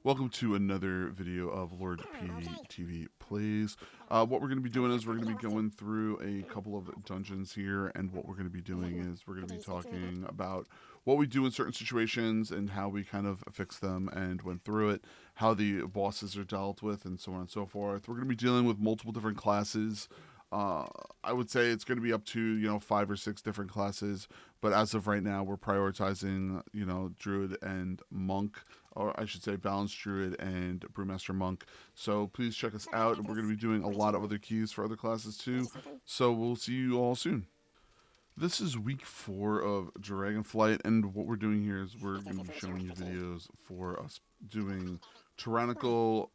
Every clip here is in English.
Welcome to another video of Lord PeteyTV Plays. What we're going to be doing is we're going to be going through a couple of dungeons here, and what we're going to be doing is we're going to be talking about what we do in certain situations and how we kind of fix them and went through it, how the bosses are dealt with, and so on and so forth. We're going to be dealing with multiple different classes. I would say it's going to be up to, 5 or 6 different classes, but as of right now, we're prioritizing, Druid and Monk, or I should say Balanced Druid and Brewmaster Monk. So please check us out. We're going to be doing a lot of other keys for other classes too, so we'll see you all soon. This is week 4 of Dragonflight, and what we're doing here is we're going to be showing you videos for us doing Tyrannical,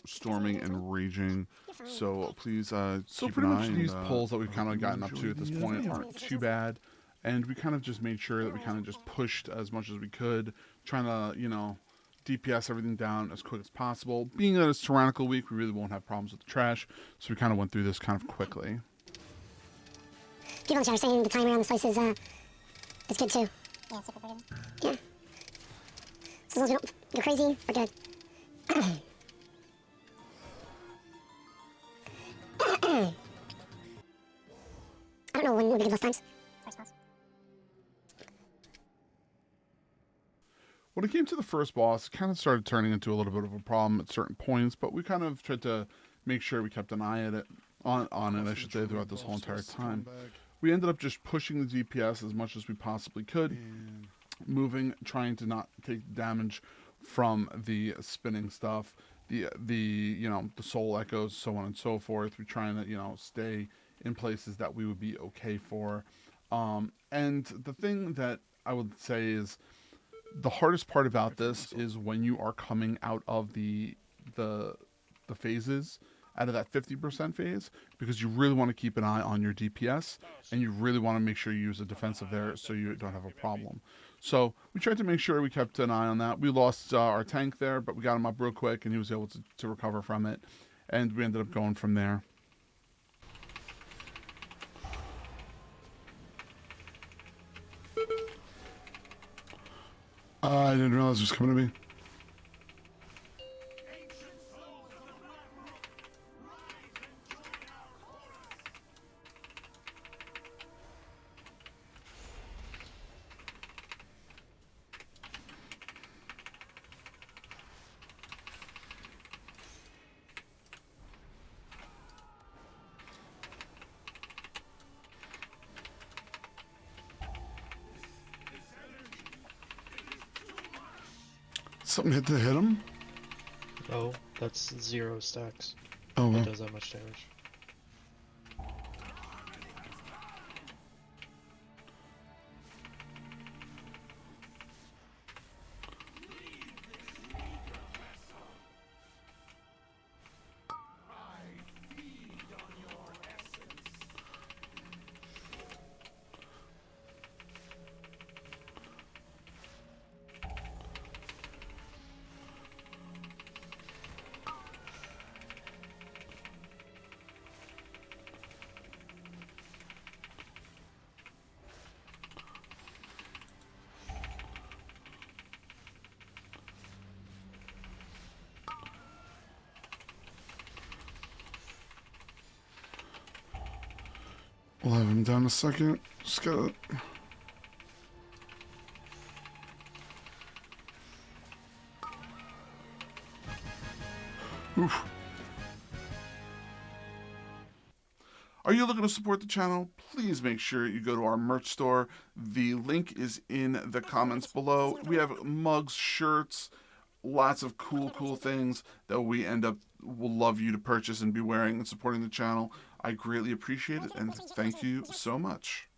Storming, and Raging. So please So keep pretty an much eye these and, polls that we've kind of gotten up to at this point aren't too bad, and we kind of just made sure that we kind of just pushed as much as we could, trying to DPS everything down as quick as possible. Being that it's Tyrannical week, we really won't have problems with the trash, so we kind of went through this kind of quickly. People in chat are saying the timer on this place is good too. Yeah, super good. Yeah. So as long as we don't go crazy, we're good. I don't know when we get those times. First boss. When it came to the first boss, it kind of started turning into a little bit of a problem at certain points, but we kind of tried to make sure we kept an eye at it, on it, I should say, throughout this whole entire time. We ended up just pushing the DPS as much as we possibly could, moving, trying to not take damage from the spinning stuff, the soul echoes, so on and so forth. We're trying to stay in places that we would be okay for. And the thing that I would say is the hardest part about this is when you are coming out of the phases, out of that 50% phase, because you really want to keep an eye on your DPS, and you really want to make sure you use a defensive there so you don't have a problem. So we tried to make sure we kept an eye on that. We lost our tank there, but we got him up real quick, and he was able to recover from it, and we ended up going from there. I didn't realize it was coming to me. Something hit him? Oh, that's 0 stacks. Oh, It well. does that much damage. We'll have him down a second. Just gotta... Oof. Are you looking to support the channel? Please make sure you go to our merch store. The link is in the comments below. We have mugs, shirts, lots of cool things that we will love you to purchase and be wearing and supporting the channel. I greatly appreciate it, and thank you so much.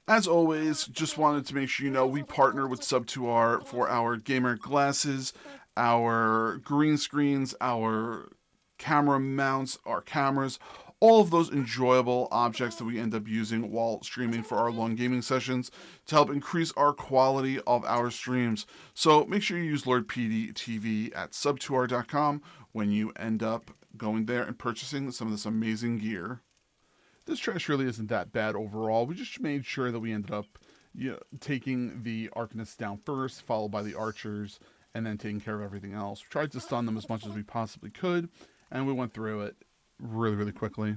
As always, just wanted to make sure we partner with Sub2R for our gamer glasses, our green screens, our camera mounts, our cameras, all of those enjoyable objects that we end up using while streaming for our long gaming sessions to help increase our quality of our streams. So make sure you use Lord PeteyTV at sub2r.com when you end up going there and purchasing some of this amazing gear. This trash really isn't that bad overall. We just made sure that we ended up taking the Arcanists down first, followed by the Archers, and then taking care of everything else. We tried to stun them as much as we possibly could, and we went through it really, really quickly.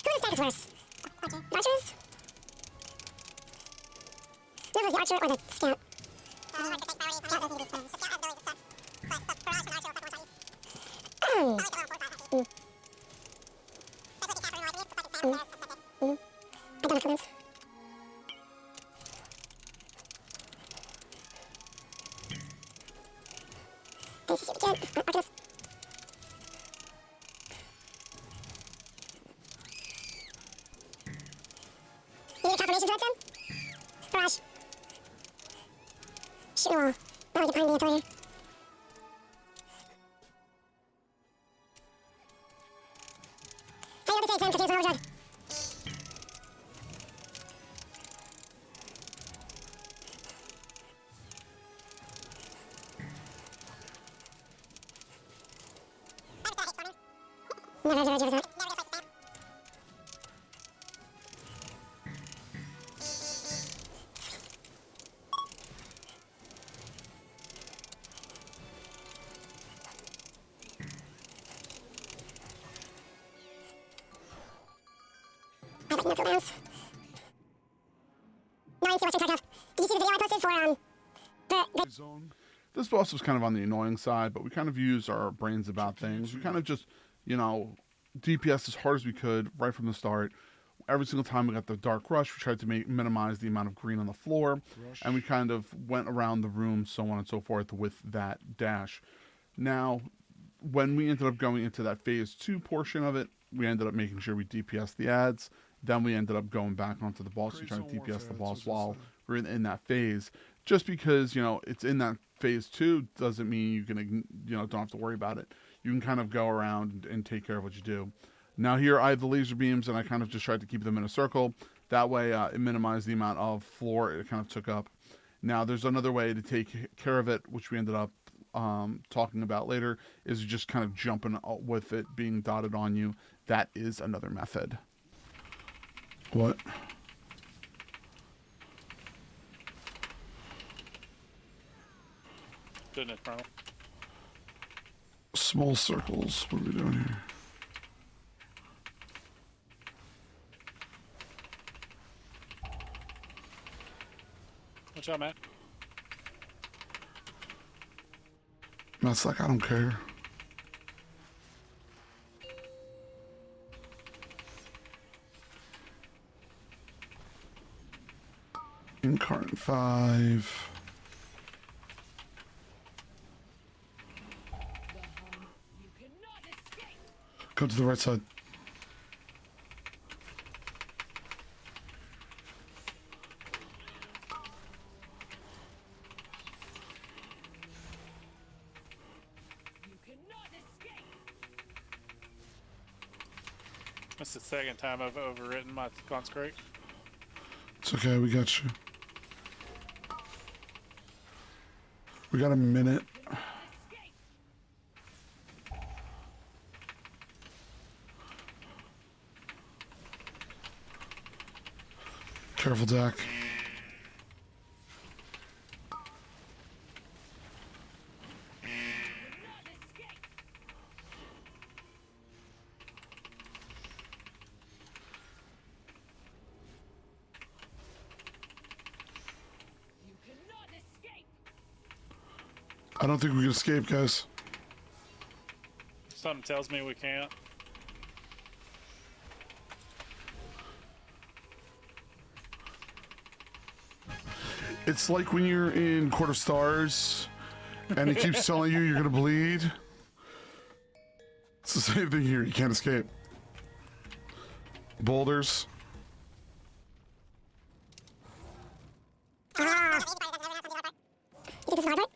Who is worse? Archers? Whoever the archer or the scout? I got my comments. This is good. Archers. You need a confirmation towards him? Barrage. Shoot a wall. Now we get behind the authority. Hey, overtake him, confuse my overdrive. Never. I like knuckle bounce. Now I see what's in Tarkov. Did you see the video I posted for, the Zone. This boss was kind of on the annoying side, but we kind of used our brains about things. We kind of just, you know, DPS as hard as we could right from the start. Every single time we got the Dark Rush, we tried to minimize the amount of green on the floor, and we kind of went around the room, so on and so forth, with that dash. Now, when we ended up going into that phase 2 portion of it, we ended up making sure we DPS the ads. Then we ended up going back onto the boss and trying to DPS the boss while we're in that phase. Just because, you know, it's in that phase 2 doesn't mean you can, you know, don't have to worry about it. You can kind of go around and take care of what you do. Now here I have the laser beams, and I kind of just tried to keep them in a circle. That way it minimized the amount of floor it kind of took up. Now there's another way to take care of it, which we ended up talking about later, is just kind of jumping with it being dotted on you. That is another method. What? Goodness, Colonel. Small circles. What are we doing here? What's up, Matt? Matt's like, I don't care. Incarnate 5. Come to the right side. That's the second time I've overwritten my consecrate. It's okay, we got you. We got a minute. Careful, Dak. I don't think we can escape, guys. Something tells me we can't. It's like when you're in Court of Stars and it keeps telling you you're gonna bleed. It's the same thing here. You can't escape. Boulders. You think this is hard, right?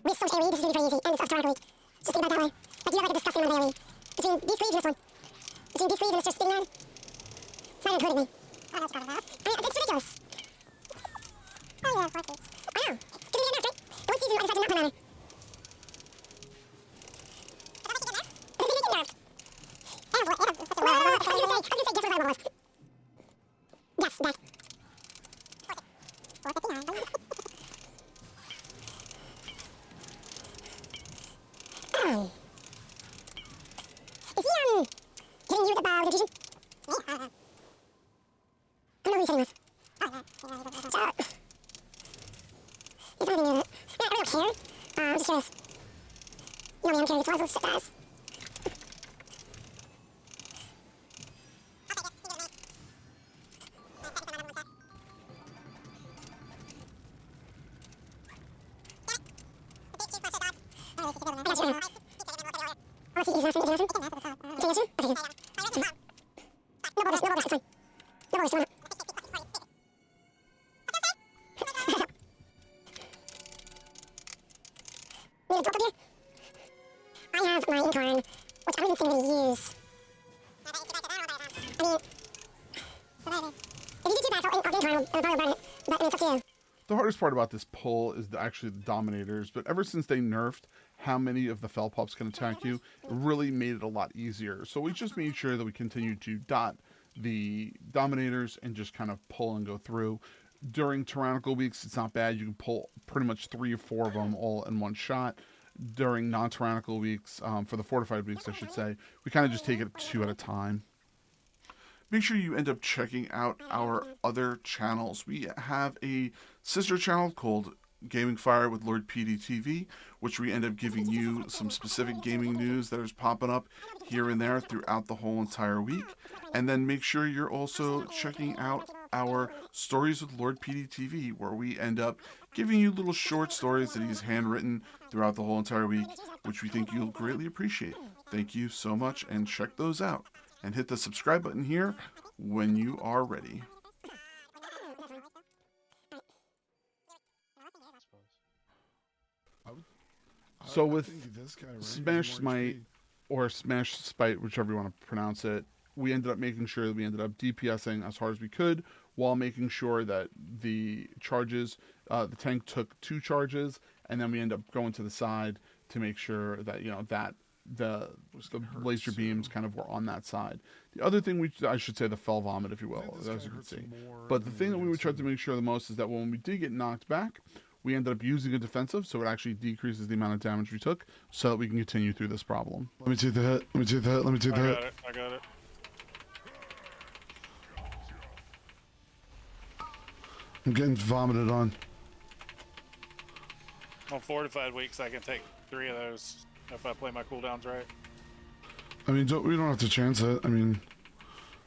We have so much AoE, this is gonna be pretty easy, and it's automatically. Just think about it that way. Like, you have like a disgusting amount of AoE. Between these cleaves and this one. Between these cleaves and this just spinning on. It's not including me. Oh, that's probably bad. I mean, it's ridiculous. Oh, yeah, of course it is. I know. Because you get nerfed, right? The one season I decided not to matter. I don't think you get nerfed. But they make it nerfed. And what? It's such a low. I was gonna say, guess what level was. Yes, that. 459. There's nothing new to that. Yeah, I really don't care. I'm just curious. You know me, I'm curious. Why is those shit guys? I have my incarn, which I don't even think I'm gonna use. I mean, if you do two bats, I'll incarn, I'll borrow burn it, but I mean, it's up to you. The hardest part about this pull is actually the Dominators, but ever since they nerfed how many of the Fel Pups can attack you, it really made it a lot easier. So we just made sure that we continue to dot the Dominators and just kind of pull and go through. During Tyrannical weeks, it's not bad. You can pull pretty much 3 or 4 of them all in one shot. During non-Tyrannical weeks, for the Fortified weeks, I should say, we kind of just take it 2 at a time. Make sure you end up checking out our other channels. We have a sister channel called Gaming Fire with Lord PeteyTV, which we end up giving you some specific gaming news that is popping up here and there throughout the whole entire week. And then make sure you're also checking out our Stories with Lord PeteyTV, where we end up giving you little short stories that he's handwritten throughout the whole entire week, which we think you'll greatly appreciate. Thank you so much, and check those out. And hit the subscribe button here when you are ready. So with Smash Smite, or Smash Spite, whichever you want to pronounce it, we ended up making sure that we ended up DPSing as hard as we could, while making sure that the charges, the tank took 2 charges, and then we end up going to the side to make sure that, you know, that the laser beams kind of were on that side. The other thing I should say the Fel Vomit, if you will, as you can see. But the thing that we would try to make sure the most is that when we did get knocked back, we ended up using a defensive, so it actually decreases the amount of damage we took, so that we can continue through this problem. Let me take the hit. Let me take the hit. Let me take the hit. I got it. I'm getting vomited on. On Fortified weeks, I can take 3 of those if I play my cooldowns right. I mean, we don't have to chance it. I mean,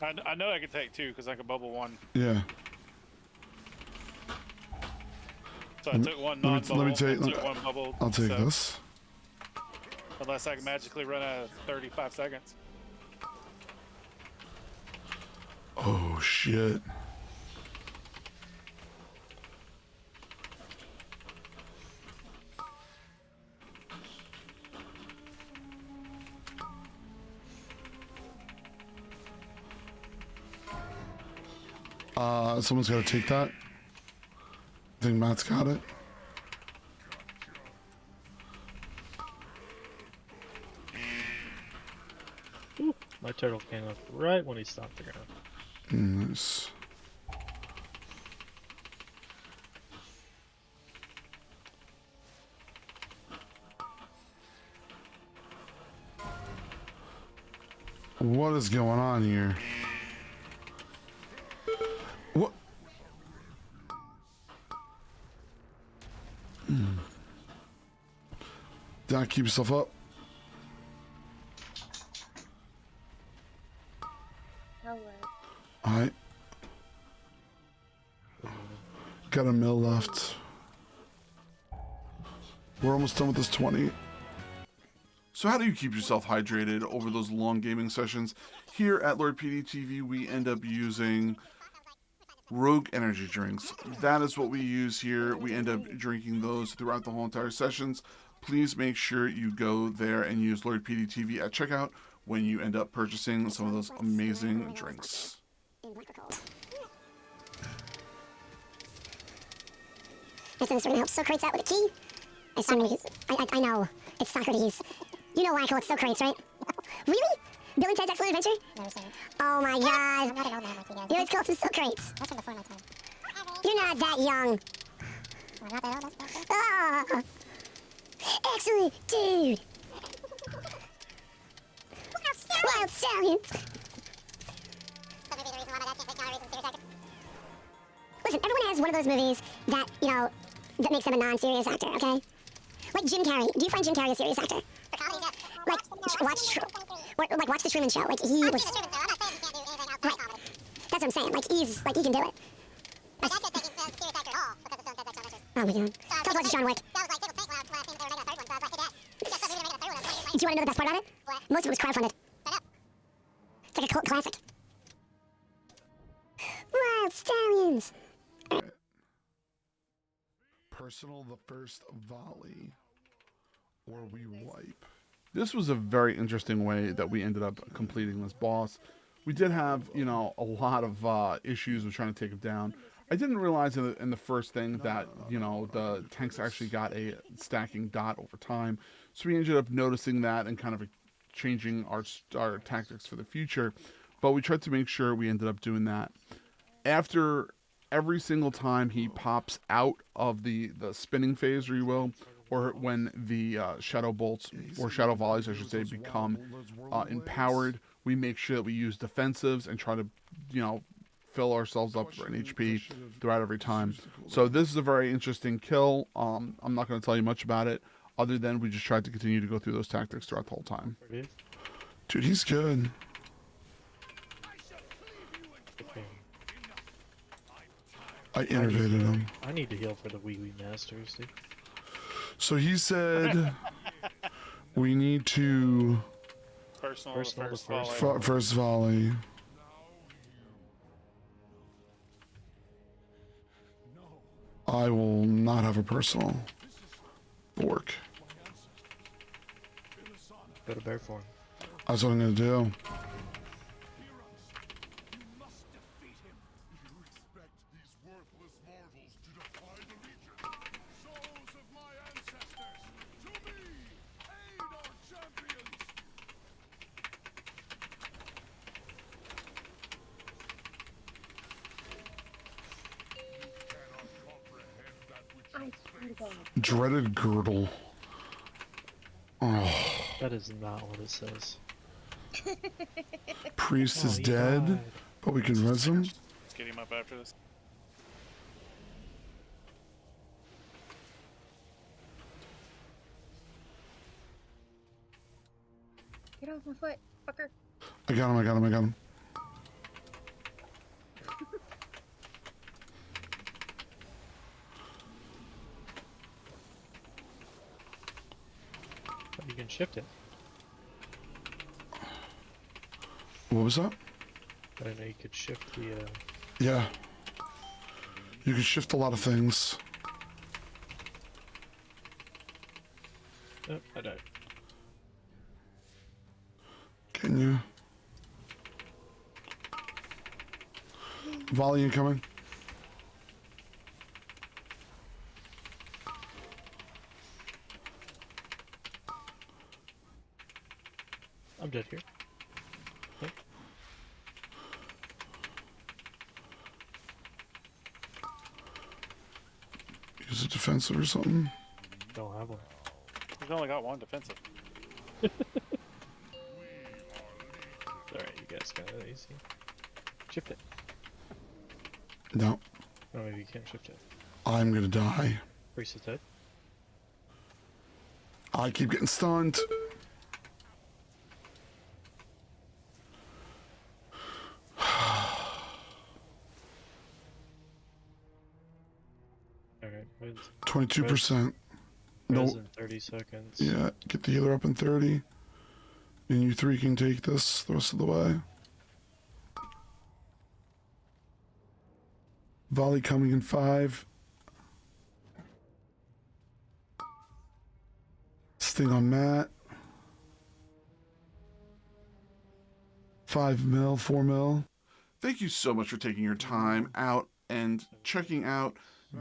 I know I can take 2 because I can bubble 1. yeah. So I took 1 non-bubble. Took 1 bubble. I'll take this. Unless I can magically run out of 35 seconds. Oh shit. Someone's got to take that. I think Matt's got it. Ooh, my turtle came up right when he stopped the ground. Nice. What is going on here? What? Don't keep yourself up. Alright. Got a mill left. We're almost done with this 20. So how do you keep yourself hydrated over those long gaming sessions? Here at Lord PeteyTV, we end up using Rook energy drinks. That is what we use here. We end up drinking those throughout the whole entire sessions. Please make sure you go there and use Lord PeteyTV at checkout when you end up purchasing some of those amazing drinks. That's we're gonna help Socrates out with a key. I know. It's Socrates. You know why I call it Socrates, right? Really? Bill and Ted's Excellent Adventure? Never seen it. Oh my god. I'm not an old man like you guys. You know, it's called some Socrates. That's from before my time. You're not that young. I'm not that old, that's ah! Excellent, dude! Wild Stallions! Listen, everyone has one of those movies that, you know, that makes them a non-serious actor, okay? Like Jim Carrey. Do you find Jim Carrey a serious actor? For comedy, yes. Watch the Truman Show. Like he was. I'm not saying he can't do anything outside comedy. That's what I'm saying. Like he can do it. But that's just thinking he's a serious actor at all because of film dead extra. Oh my god. So watch John Wick. That was like tickle pink when I seen they were making a third one. So I was like, hey dad, you got something to make a third one. Do you want to know the best part about it? What? Most of it was crowdfunded. I know. It's like a cult classic. Wild Stallions. Personal the first volley, or we wipe. This was a very interesting way that we ended up completing this boss. We did have, you know, a lot of issues with trying to take him down. I didn't realize in the first thing that, you know, the tanks actually got a stacking dot over time. So we ended up noticing that and kind of changing our tactics for the future. But we tried to make sure we ended up doing that. After every single time he pops out of the spinning phase, or you will, or when the shadow bolts, or shadow volleys, I should say, become empowered, we make sure that we use defensives and try to, you know, fill ourselves up for an HP throughout every time. So this is a very interesting kill. I'm not going to tell you much about it, other than we just tried to continue to go through those tactics throughout the whole time. Dude, he's good. I innervated him. I need to heal for the wee masters, dude. So he said we need to Personal the first volley. first volley. I will not have a personal. Bork. Go to bear form. That's what I'm gonna do. Dreaded girdle. Oh. That is not what it says. Priest is he dead, died. but we can res him. Let's get him up after this. Get off my foot, fucker. I got him. But you can shift it. What was that? I didn't know you could shift the, Yeah. You can shift a lot of things. Oh, I died. Can you? Volley incoming. I'm dead here. Okay. Use a defensive or something. Don't have one. He's only got one defensive. Alright, you guys got it easy. Shift it. No. Oh, maybe you can't shift it. I'm gonna die. Priest is dead. I keep getting stunned. Alright, wins. 22%. Res No. in 30 seconds. Yeah, get the healer up in 30. And you three can take this the rest of the way. Volley coming in 5. Sting on Matt. 5 mil, 4 mil. Thank you so much for taking your time out and checking out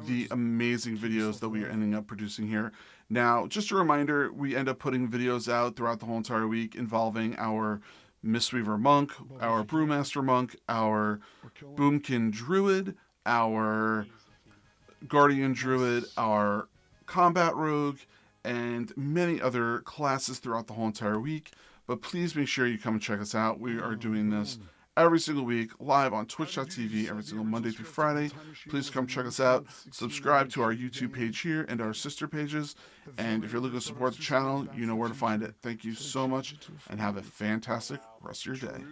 the amazing videos that we are ending up producing here. Now, just a reminder, we end up putting videos out throughout the whole entire week involving our Mistweaver Monk, our Brewmaster Monk, our Boomkin Druid, our Guardian Druid, our Combat Rogue, and many other classes throughout the whole entire week. But please make sure you come and check us out. We are doing this every single week, live on twitch.tv every single Monday through Friday. Please come check us out. Subscribe to our YouTube page here and our sister pages. And if you're looking to support the channel, you know where to find it. Thank you so much, and have a fantastic rest of your day.